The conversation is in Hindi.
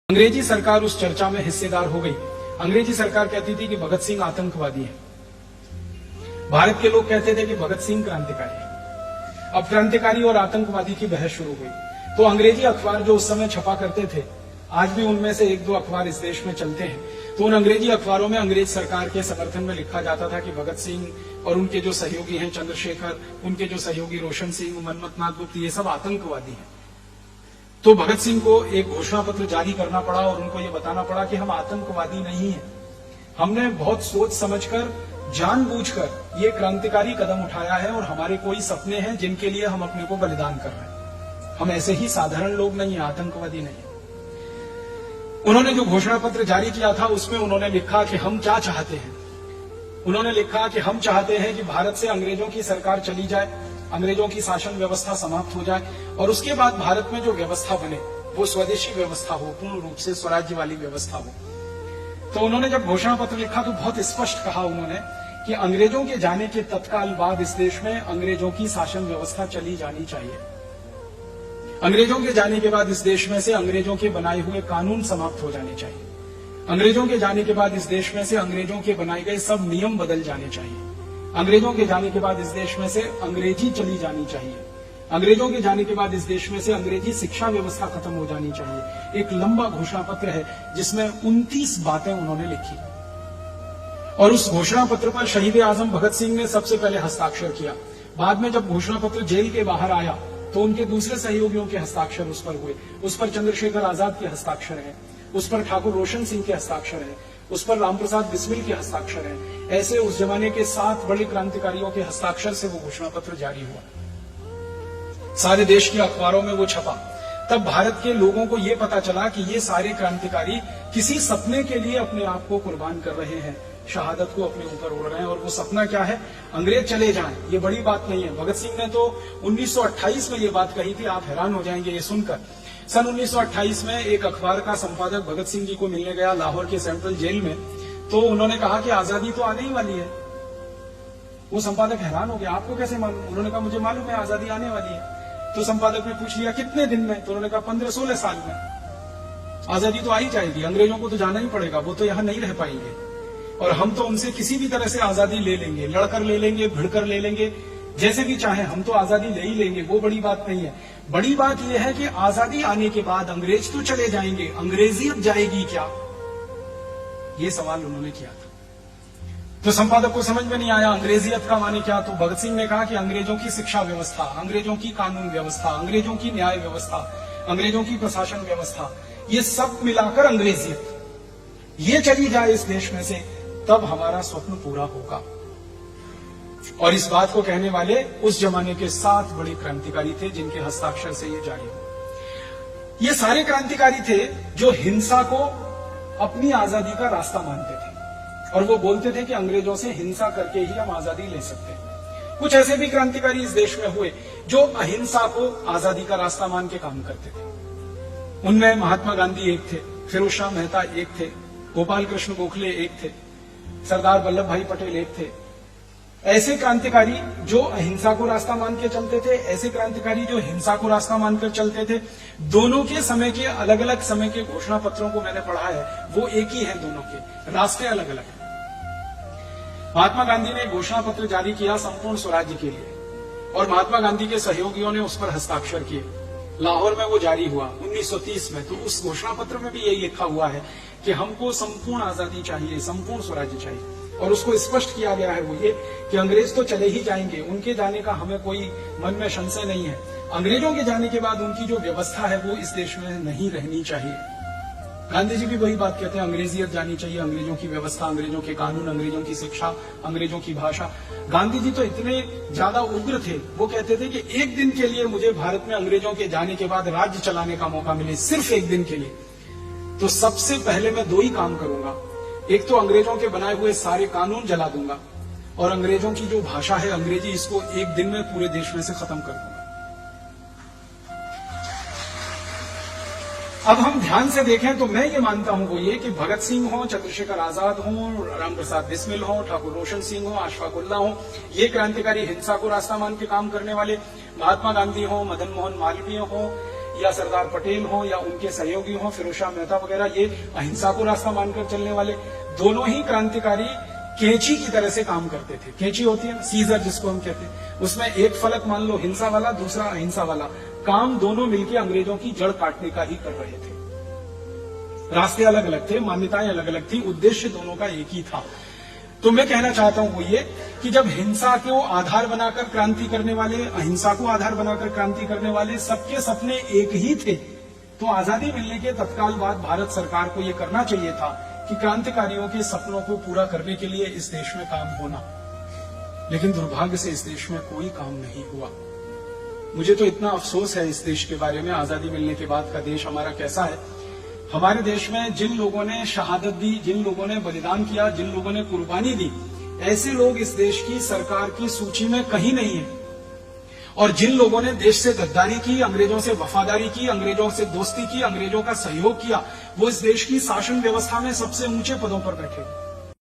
अंग्रेजी सरकार उस चर्चा में हिस्सेदार हो गई। अंग्रेजी सरकार कहती थी कि भगत सिंह आतंकवादी है, भारत के लोग कहते थे कि भगत सिंह क्रांतिकारी है। अब क्रांतिकारी और आतंकवादी की बहस शुरू हुई। तो अंग्रेजी अखबार जो उस समय छपा करते थे, आज भी उनमें से एक दो अखबार इस देश में चलते हैं, तो उन अंग्रेजी अखबारों में अंग्रेज सरकार के समर्थन में लिखा जाता था कि भगत सिंह और उनके जो सहयोगी हैं चंद्रशेखर, उनके जो सहयोगी रोशन सिंह, मनमथनाथ गुप्त, ये सब आतंकवादी हैं। तो भगत सिंह को एक घोषणा पत्र जारी करना पड़ा और उनको ये बताना पड़ा कि हम आतंकवादी नहीं हैं। हमने बहुत सोच समझकर, जानबूझकर ये क्रांतिकारी कदम उठाया है और हमारे कोई सपने हैं जिनके लिए हम अपने को बलिदान कर रहे हैं। हम ऐसे ही साधारण लोग नहीं है, आतंकवादी नहीं है। उन्होंने जो घोषणा पत्र जारी किया था उसमें उन्होंने लिखा कि हम क्या चाहते हैं। उन्होंने लिखा कि हम चाहते हैं कि भारत से अंग्रेजों की सरकार चली जाए, अंग्रेजों की शासन व्यवस्था समाप्त हो जाए और उसके बाद भारत में जो व्यवस्था बने वो स्वदेशी व्यवस्था हो, पूर्ण रूप से स्वराज्य वाली व्यवस्था हो। तो उन्होंने जब घोषणा पत्र लिखा तो बहुत स्पष्ट कहा उन्होंने कि अंग्रेजों के जाने के तत्काल बाद इस देश में अंग्रेजों की शासन व्यवस्था चली जानी चाहिए। अंग्रेजों के जाने के बाद इस देश में से अंग्रेजों के बनाए हुए कानून समाप्त हो जाने चाहिए। अंग्रेजों के जाने के बाद इस देश में से अंग्रेजों के बनाए गए सब नियम बदल जाने चाहिए। अंग्रेजों के जाने के बाद इस देश में से अंग्रेजी चली जानी चाहिए। अंग्रेजों के जाने के बाद इस देश में से अंग्रेजी शिक्षा व्यवस्था खत्म हो जानी चाहिए। एक लंबा घोषणा पत्र है जिसमें 29 बातें उन्होंने लिखी और उस घोषणा पत्र पर शहीद आजम भगत सिंह ने सबसे पहले हस्ताक्षर किया। बाद में जब घोषणा पत्र जेल के बाहर आया तो उनके दूसरे सहयोगियों के हस्ताक्षर उस पर हुए। उस पर चंद्रशेखर आजाद के हस्ताक्षर हैं, उस पर ठाकुर रोशन सिंह के हस्ताक्षर हैं, उस पर रामप्रसाद बिस्मिल के हस्ताक्षर हैं। ऐसे उस जमाने के 7 बड़े क्रांतिकारियों के हस्ताक्षर से वो घोषणा पत्र जारी हुआ। सारे देश के अखबारों में वो छपा। तब भारत के लोगों को ये पता चला कि ये सारे क्रांतिकारी किसी सपने के लिए अपने आप को कुर्बान कर रहे हैं, शहादत को अपने ऊपर ओढ़ रहे हैं। और वो सपना क्या है? अंग्रेज चले जाएं। ये बड़ी बात नहीं है। भगत सिंह ने तो 1928 में ये बात कही थी, आप हैरान हो जाएंगे ये सुनकर। सन 1928 में एक अखबार का संपादक भगत सिंह जी को मिलने गया लाहौर के सेंट्रल जेल में। तो उन्होंने कहा कि आजादी तो आने ही वाली है। वो संपादक हैरान हो गया, आपको कैसे मालूम? उन्होंने कहा मुझे मालूम है आजादी आने वाली है। तो संपादक ने पूछ लिया कितने दिन में? तो उन्होंने कहा 15-16 साल में आजादी तो आ ही जाएगी। अंग्रेजों को तो जाना ही पड़ेगा, वो तो यहां नहीं रह पाएंगे और हम तो उनसे किसी भी तरह से आजादी ले लेंगे, लड़कर ले लेंगे, भिड़कर ले लेंगे, जैसे भी चाहे हम तो आजादी ले ही लेंगे। वो बड़ी बात नहीं है। बड़ी बात यह है कि आजादी आने के बाद अंग्रेज तो चले जाएंगे, अंग्रेजियत जाएगी क्या? ये सवाल उन्होंने किया था। तो संपादक को समझ में नहीं आया अंग्रेजियत का माने क्या। तो भगत सिंह ने कहा कि अंग्रेजों की शिक्षा व्यवस्था, अंग्रेजों की कानून व्यवस्था, अंग्रेजों की न्याय व्यवस्था, अंग्रेजों की प्रशासन व्यवस्था, ये सब मिलाकर अंग्रेजियत ये चली जाए इस देश में से, तब हमारा स्वप्न पूरा होगा। और इस बात को कहने वाले उस जमाने के 7 बड़े क्रांतिकारी थे जिनके हस्ताक्षर से ये जारी हुआ। ये सारे क्रांतिकारी थे जो हिंसा को अपनी आजादी का रास्ता मानते थे और वो बोलते थे कि अंग्रेजों से हिंसा करके ही हम आजादी ले सकते हैं। कुछ ऐसे भी क्रांतिकारी इस देश में हुए जो अहिंसा को आजादी का रास्ता मान के काम करते थे। उनमें महात्मा गांधी एक थे, फिरोज शाह मेहता एक थे, गोपाल कृष्ण गोखले एक थे, सरदार वल्लभ भाई पटेल एक थे। ऐसे क्रांतिकारी जो अहिंसा को रास्ता मान के चलते थे, ऐसे क्रांतिकारी जो हिंसा को रास्ता मानकर चलते थे। दोनों के समय के अलग अलग समय के घोषणा पत्रों को मैंने पढ़ा है, वो एक ही है, दोनों के रास्ते अलग अलग हैं। महात्मा गांधी ने घोषणा पत्र जारी किया संपूर्ण स्वराज्य के लिए और महात्मा गांधी के सहयोगियों ने उस पर हस्ताक्षर किए। लाहौर में वो जारी हुआ 1930 में। तो उस घोषणा पत्र में भी यही लिखा हुआ है कि हमको संपूर्ण आजादी चाहिए, संपूर्ण स्वराज्य चाहिए। और उसको स्पष्ट किया गया है वो ये कि अंग्रेज तो चले ही जाएंगे, उनके जाने का हमें कोई मन में संशय नहीं है। अंग्रेजों के जाने के बाद उनकी जो व्यवस्था है वो इस देश में नहीं रहनी चाहिए। गांधी जी भी वही बात कहते हैं, अंग्रेजियत जानी चाहिए, अंग्रेजों की व्यवस्था, अंग्रेजों के कानून, अंग्रेजों की शिक्षा, अंग्रेजों की भाषा। गांधी जी तो इतने ज्यादा उग्र थे, वो कहते थे कि एक दिन के लिए मुझे भारत में अंग्रेजों के जाने के बाद राज्य चलाने का मौका मिले, सिर्फ एक दिन के लिए, तो सबसे पहले मैं 2 ही काम करूंगा। एक तो अंग्रेजों के बनाए हुए सारे कानून जला दूंगा और अंग्रेजों की जो भाषा है अंग्रेजी, इसको एक दिन में पूरे देश में से खत्म कर दूंगा। अब हम ध्यान से देखें तो मैं ये मानता हूं वो ये कि भगत सिंह हो, चंद्रशेखर आजाद हो, रामप्रसाद बिस्मिल हो, ठाकुर रोशन सिंह हो, अशफाक उल्लाह हो, ये क्रांतिकारी हिंसा को रास्ता मान के काम करने वाले, महात्मा गांधी हो, मदन मोहन मालवीय हो, या सरदार पटेल हो या उनके सहयोगी हो फिरोज शाह मेहता वगैरह, ये अहिंसा को रास्ता मानकर चलने वाले दोनों ही क्रांतिकारी कैंची की तरह से काम करते थे। कैंची होती है ना, सीजर जिसको हम कहते हैं, उसमें एक फलक मान लो हिंसा वाला, दूसरा अहिंसा वाला, काम दोनों मिलकर अंग्रेजों की जड़ काटने का ही कर रहे थे। रास्ते अलग अलग थे, मान्यताएं अलग अलग थी, उद्देश्य दोनों का एक ही था। तो मैं कहना चाहता हूं वो ये कि जब हिंसा को आधार बनाकर क्रांति करने वाले, अहिंसा को आधार बनाकर क्रांति करने वाले सबके सपने एक ही थे, तो आजादी मिलने के तत्काल बाद भारत सरकार को यह करना चाहिए था कि क्रांतिकारियों के सपनों को पूरा करने के लिए इस देश में काम होना। लेकिन दुर्भाग्य से इस देश में कोई काम नहीं हुआ। मुझे तो इतना अफसोस है इस देश के बारे में, आजादी मिलने के बाद का देश हमारा कैसा है। हमारे देश में जिन लोगों ने शहादत दी, जिन लोगों ने बलिदान किया, जिन लोगों ने कुर्बानी दी, ऐसे लोग इस देश की सरकार की सूची में कहीं नहीं है। और जिन लोगों ने देश से गद्दारी की, अंग्रेजों से वफादारी की, अंग्रेजों से दोस्ती की, अंग्रेजों का सहयोग किया, वो इस देश की शासन व्यवस्था में सबसे ऊंचे पदों पर बैठे।